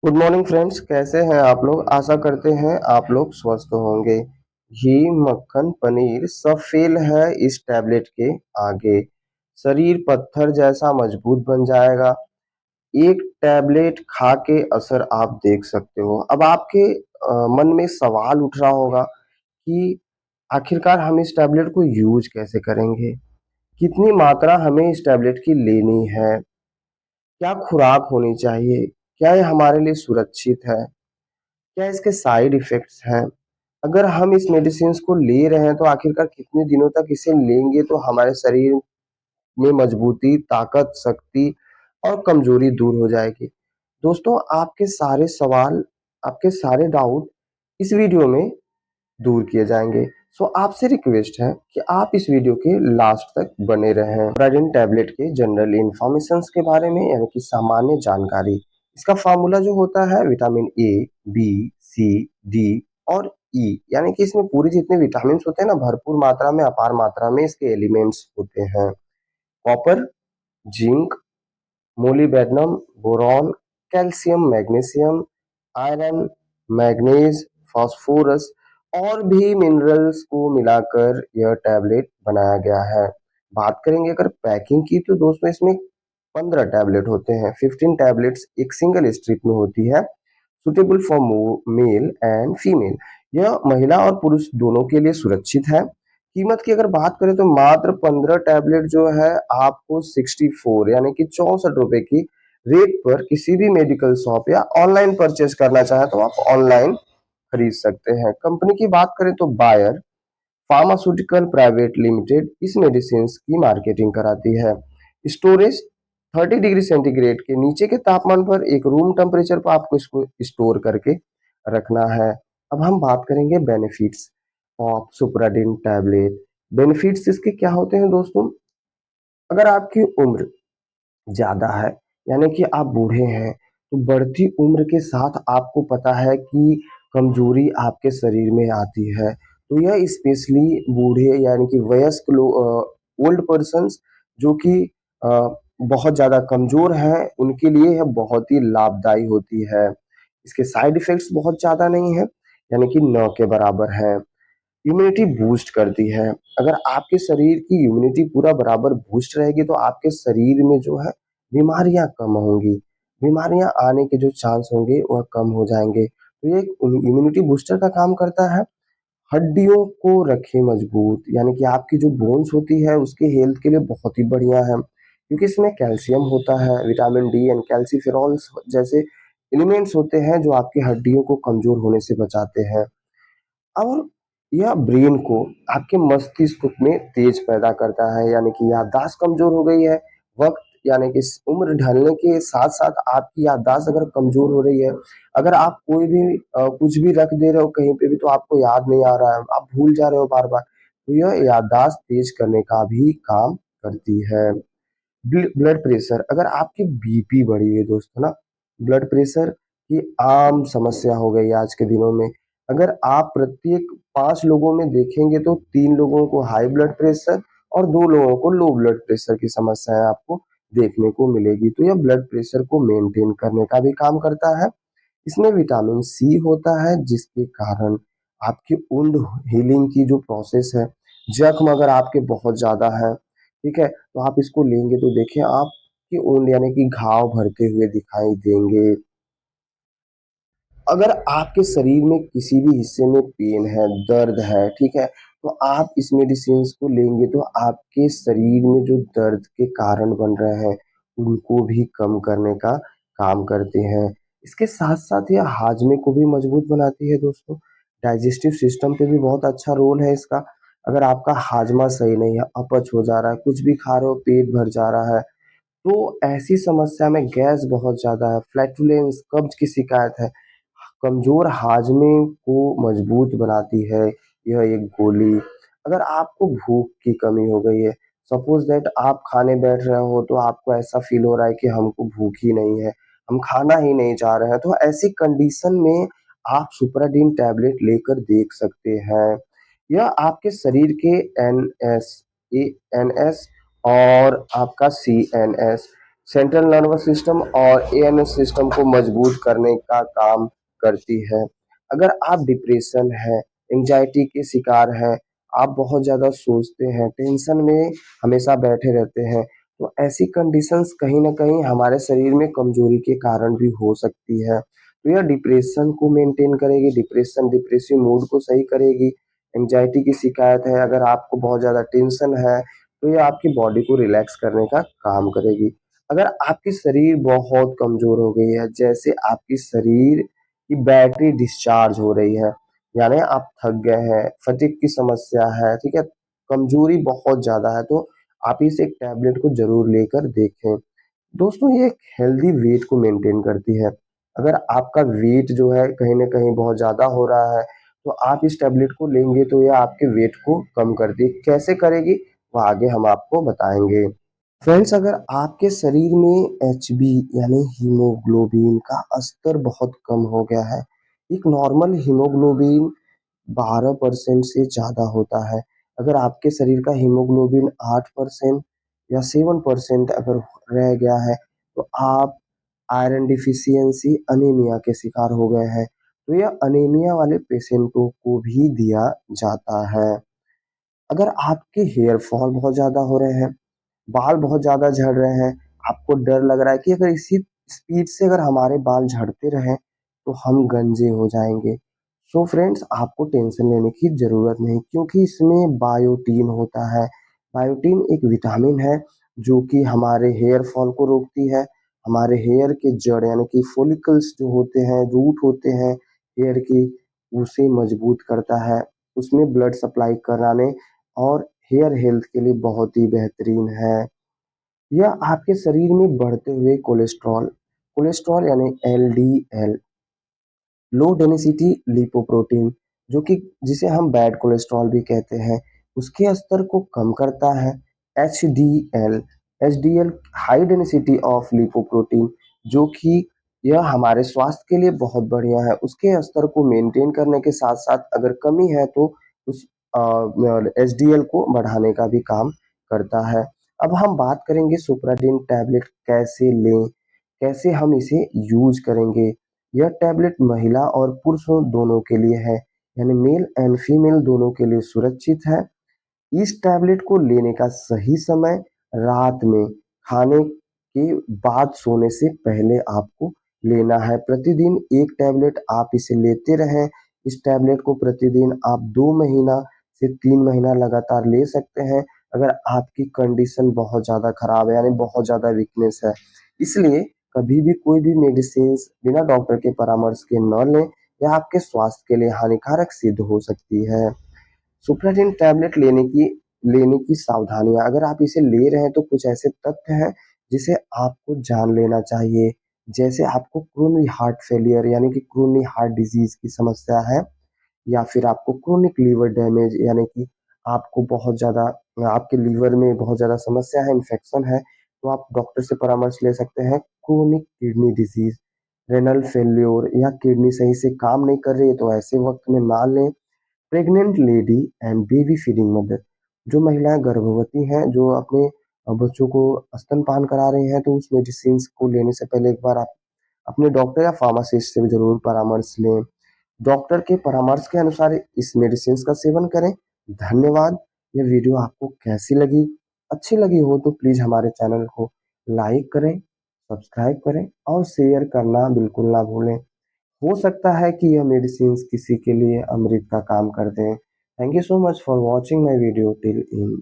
Good morning friends, कैसे हैं आप लोग। आशा करते हैं आप लोग स्वस्थ होंगे। घी, मक्खन, पनीर सब फेल है इस टैबलेट के आगे। शरीर पत्थर जैसा मजबूत बन जाएगा। एक टैबलेट खा के असर आप देख सकते हो। अब आपके मन में सवाल उठ रहा होगा कि आखिरकार हम इस टैबलेट को यूज कैसे करेंगे, कितनी मात्रा हमें इस टैबलेट की लेनी है, क्या खुराक होनी चाहिए, क्या ये हमारे लिए सुरक्षित है, क्या इसके साइड इफ़ेक्ट्स हैं? अगर हम इस मेडिसिन्स को ले रहे हैं तो आखिरकार कितने दिनों तक इसे लेंगे तो हमारे शरीर में मजबूती, ताकत, शक्ति और कमज़ोरी दूर हो जाएगी। दोस्तों, आपके सारे सवाल, आपके सारे डाउट इस वीडियो में दूर किए जाएँगे। सो आपसे रिक्वेस्ट है कि आप इस वीडियो के लास्ट तक बने रहें। प्रोराडिन टैबलेट के जनरल इन्फॉर्मेशंस के बारे में यानी कि सामान्य जानकारी। इसका फ़ॉर्मूला जो होता है vitamin A, B, C, D और ई, यानी कि इसमें पूरे जितने विटामिन्स होते हैं ना, भरपूर मात्रा में, अपार मात्रा में इसके एलिमेंट्स होते हैं। Copper, zinc, molybdenum, boron, calcium, magnesium, iron, manganese, phosphorus और भी मिनरल्स को मिलाकर यह टैबलेट बनाया गया है। बात करेंगे अगर पैकिंग की तो दोस्तों इसमें 15 टैबलेट होते हैं। 15 टैबलेट्स एक सिंगल स्ट्रिप में होती है। Suitable for male and female. यह महिला और पुरुष दोनों के लिए सुरक्षित है। कीमत की अगर बात करें तो मात्र 15 टैबलेट जो है आपको 64 यानी कि 64 रुपए की रेट पर किसी भी मेडिकल शॉप या ऑनलाइन परचेज करना चाहे तो आप ऑनलाइन खरीद सकते हैं। कंपनी की बात करें तो बायर फार्मास्यूटिकल प्राइवेट लिमिटेड इस मेडिसिन की मार्केटिंग कराती है। स्टोरेज 30 डिग्री सेंटीग्रेड के नीचे के तापमान पर एक रूम टेम्परेचर पर आपको इसको स्टोर करके रखना है। अब हम बात करेंगे benefits of Supradyn tablet. Benefits इसके क्या होते हैं दोस्तों। अगर आपकी उम्र ज़्यादा है, यानी कि आप बूढ़े हैं, तो बढ़ती उम्र के साथ आपको पता है कि कमज़ोरी आपके शरीर में आती है। तो यह स्पेशली बूढ़े यानी कि वयस्क ओल्ड पर्सन्स जो कि अ, बहुत ज़्यादा कमज़ोर हैं, उनके लिए यह बहुत ही लाभदायी होती है। इसके साइड इफ़ेक्ट्स बहुत ज़्यादा नहीं हैं, यानी कि न के बराबर हैं। इम्यूनिटी बूस्ट करती है। अगर आपके शरीर की इम्यूनिटी पूरा बराबर बूस्ट रहेगी तो आपके शरीर में जो है बीमारियां कम होंगी। बीमारियां आने के जो चांस होंगे वह कम हो जाएंगे। तो ये इम्यूनिटी बूस्टर का काम करता है। हड्डियों को रखे मजबूत, यानी कि आपकी जो बोन्स होती है उसके हेल्थ के लिए बहुत ही बढ़िया है, क्योंकि इसमें कैल्शियम होता है, विटामिन डी एंड कैल्सीफेरॉल्स जैसे एलिमेंट्स होते हैं जो आपकी हड्डियों को कमजोर होने से बचाते हैं। और यह ब्रेन को, आपके मस्तिष्क में तेज पैदा करता है, यानी कि याददाश्त कमजोर हो गई है, वक्त यानी कि उम्र ढलने के साथ साथ आपकी याददाश्त अगर कमजोर हो रही है, अगर आप कोई भी कुछ भी रख दे रहे हो कहीं पे भी तो आपको याद नहीं आ रहा है, आप भूल जा रहे हो बार बार, तो यह याददाश्त तेज करने का भी काम करती है। ब्लड प्रेशर, अगर आपकी बीपी बढ़ी है दोस्तों ना, ब्लड प्रेशर की आम समस्या हो गई है आज के दिनों में। अगर आप प्रत्येक 5 लोगों में देखेंगे तो 3 लोगों को हाई ब्लड प्रेशर और 2 लोगों को लो ब्लड प्रेशर की समस्याएं आपको देखने को मिलेगी। तो यह ब्लड प्रेशर को मेंटेन करने का भी काम करता है। इसमें विटामिन सी होता है जिसके कारण आपकी वुंड हीलिंग की जो प्रोसेस है, जख्म अगर आपके बहुत ज़्यादा है, ठीक है, तो आप इसको लेंगे तो देखिए आपकी वुंड यानी कि घाव भरते हुए दिखाई देंगे। अगर आपके शरीर में किसी भी हिस्से में पेन है, दर्द है, ठीक है, तो आप इस मेडिसिन्स को लेंगे तो आपके शरीर में जो दर्द के कारण बन रहे हैं, उनको भी कम करने का काम करते हैं। इसके साथ-साथ ये हाजमे को भी मजबूत बनाती है दोस्तों। डाइजेस्टिव सिस्टम पे भी बहुत अच्छा रोल है इसका। अगर आपका हाजमा सही नहीं है, अपच हो जा रहा है, कुछ भी खा रहे हो पेट भर जा रहा है, तो ऐसी समस्या में गैस बहुत ज़्यादा है, फ्लैटुलेंस, कब्ज़ की शिकायत है, कमज़ोर हाजमे को मजबूत बनाती है यह एक गोली। अगर आपको भूख की कमी हो गई है, सपोज़ दैट आप खाने बैठ रहे हो तो आपको ऐसा फ़ील हो रहा है कि हमको भूख ही नहीं है, हम खाना ही नहीं चाह रहे हैं, तो ऐसी कंडीशन में आप सुप्राडीन टैबलेट लेकर देख सकते हैं। यह आपके शरीर के एनएस, एएनएस और आपका सीएनएस सेंट्रल नर्वस सिस्टम और एएनएस सिस्टम को मजबूत करने का काम करती है। अगर आप डिप्रेशन है, एंजाइटी के शिकार हैं, आप बहुत ज़्यादा सोचते हैं, टेंशन में हमेशा बैठे रहते हैं, तो ऐसी कंडीशंस कहीं न कहीं हमारे शरीर में कमज़ोरी के कारण भी हो सकती है। तो यह डिप्रेशन को मेंटेन करेगी, डिप्रेसिव मूड को सही करेगी। एंजाइटी की शिकायत है, अगर आपको बहुत ज़्यादा टेंशन है, तो ये आपकी बॉडी को रिलैक्स करने का काम करेगी। अगर आपकी शरीर बहुत कमज़ोर हो गई है, जैसे आपकी शरीर की बैटरी डिस्चार्ज हो रही है, यानी आप थक गए हैं, फटीग की समस्या है, ठीक है? कमज़ोरी बहुत ज़्यादा है, तो आप इस एक टैबलेट को ज़रूर लेकर देखें। दोस्तों, ये एक हेल्दी वेट को मेंटेन करती है। अगर आपका वेट जो है कहीं न कहीं बहुत ज़्यादा हो रहा है, तो आप इस टैबलेट को लेंगे तो ये आपके वेट को कम कर देगी। कैसे करेगी? वो आगे हम आपको बताएँगे। फ्रेंड्स, अगर आपके शरीर में एचबी यानी हीमोग्लोबिन का स्तर बहुत कम हो गया है, एक नॉर्मल हीमोग्लोबिन 12% से ज़्यादा होता है। अगर आपके शरीर का हीमोग्लोबिन 8% या 7% अगर रह गया है, तो आप आयरन डिफिशियंसी अनीमिया के शिकार हो गए हैं। तो यह अनीमिया वाले पेशेंटों को भी दिया जाता है। अगर आपके हेयर फॉल बहुत ज़्यादा हो रहे हैं, बाल बहुत ज़्यादा झड़ रहे हैं, आपको डर लग रहा है कि अगर इसी स्पीड से अगर हमारे बाल झड़ते रहें, तो हम गंजे हो जाएँगे। सो फ्रेंड्स, आपको टेंशन लेने की ज़रूरत नहीं, क्योंकि इसमें बायोटीन होता है। बायोटीन एक विटामिन है जो कि हमारे हेयर फॉल को रोकती है, हमारे हेयर के जड़ यानी कि फॉलिकल्स जो होते हैं, रूट होते हैं हेयर की, उसे मजबूत करता है। उसमें ब्लड सप्लाई कराने और हेयर हेल्थ के लिए बहुत ही बेहतरीन है। यह आपके शरीर में बढ़ते हुए कोलेस्ट्रॉल कोलेस्ट्रॉल यानी एलडीएल, लो डेंसिटी लिपोप्रोटीन, जो कि जिसे हम बैड कोलेस्ट्रॉल भी कहते हैं, उसके स्तर को कम करता है। HDL HDL high density of lipoprotein, जो कि यह हमारे स्वास्थ्य के लिए बहुत बढ़िया है। उसके स्तर को मेंटेन करने के साथ-साथ अगर कमी है तो उस एचडीएल को बढ़ाने का भी काम करता है। अब हम बात करेंगे सुप्राडीन टैबलेट कैसे लें, कैसे हम इसे यूज़ करेंगे। यह टैबलेट महिला और पुरुषों दोनों के लिए है, यानी मेल एंड फीमेल दोनों के लिए सुरक्षित है। इस टैबलेट को लेने का सही समय रात में खाने के बाद सोने से पहले आपको लेना है। प्रतिदिन 1 टैबलेट आप इसे लेते रहें। इस टैबलेट को प्रतिदिन आप 2 महीना से 3 महीना लगातार ले सकते हैं, अगर आपकी कंडीशन बहुत ज़्यादा खराब है, यानी बहुत ज़्यादा वीकनेस है। इसलिए कभी भी कोई भी मेडिसिन्स बिना डॉक्टर के परामर्श के न लें, यह आपके स्वास्थ्य के लिए हानिकारक सिद्ध हो सकती है। सुप्राडीन टैबलेट लेने की सावधानियाँ, अगर आप इसे ले रहे हैं तो कुछ ऐसे तथ्य हैं जिसे आपको जान लेना चाहिए। जैसे आपको क्रोनिक हार्ट फेलियर यानी कि क्रोनिक हार्ट डिज़ीज़ की समस्या है, या फिर आपको क्रोनिक लीवर डैमेज यानी कि आपको बहुत ज़्यादा आपके लीवर में बहुत ज़्यादा समस्या है, इन्फेक्शन है, तो आप डॉक्टर से परामर्श ले सकते हैं। Chronic kidney disease, renal failure या किडनी सही से काम नहीं कर रही है, तो ऐसे वक़्त में ना लें। Pregnant lady and baby feeding mother, जो महिलाएं गर्भवती हैं, जो अपने बच्चों को स्तनपान करा रही हैं, तो उस मेडिसिन को लेने से पहले एक बार आप अपने डॉक्टर या फार्मासिस्ट से भी जरूर परामर्श लें। डॉक्टर के परामर्श के अनुसार इस मेडिसिन का सेवन करें। धन्यवाद। ये वीडियो आपको कैसी लगी? अच्छी लगी हो तो प्लीज हमारे चैनल को लाइक करें, सब्सक्राइब करें और शेयर करना बिल्कुल ना भूलें। हो सकता है कि यह मेडिसिन्स किसी के लिए अमृत का काम कर दें। Thank you so much for watching my video till and.